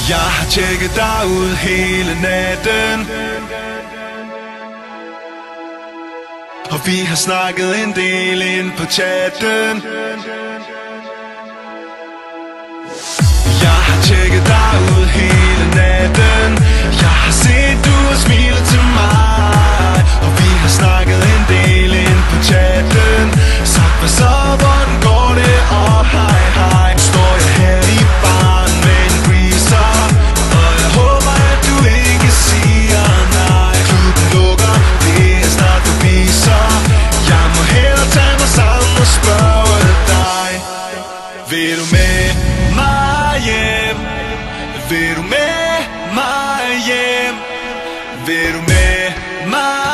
Jeg har tjekket dig ud hele natten, og vi har snakket en del ind på chatten. Jeg har tjekket dig ud hele natten. Jeg har set, du har smilet til mig, og vi har snakket en del ind på chatten. Sagt hvad så, hvordan går det, og hej hej. Nu står jeg her i baren med en breezer, og jeg håber at du ikke siger nej. Klubben lukker, det er snart forbi, så jeg må hellere tage mig sammen og spørge dig. Vil du med mig hjem? Vil du med mig hjem? Vil du med mig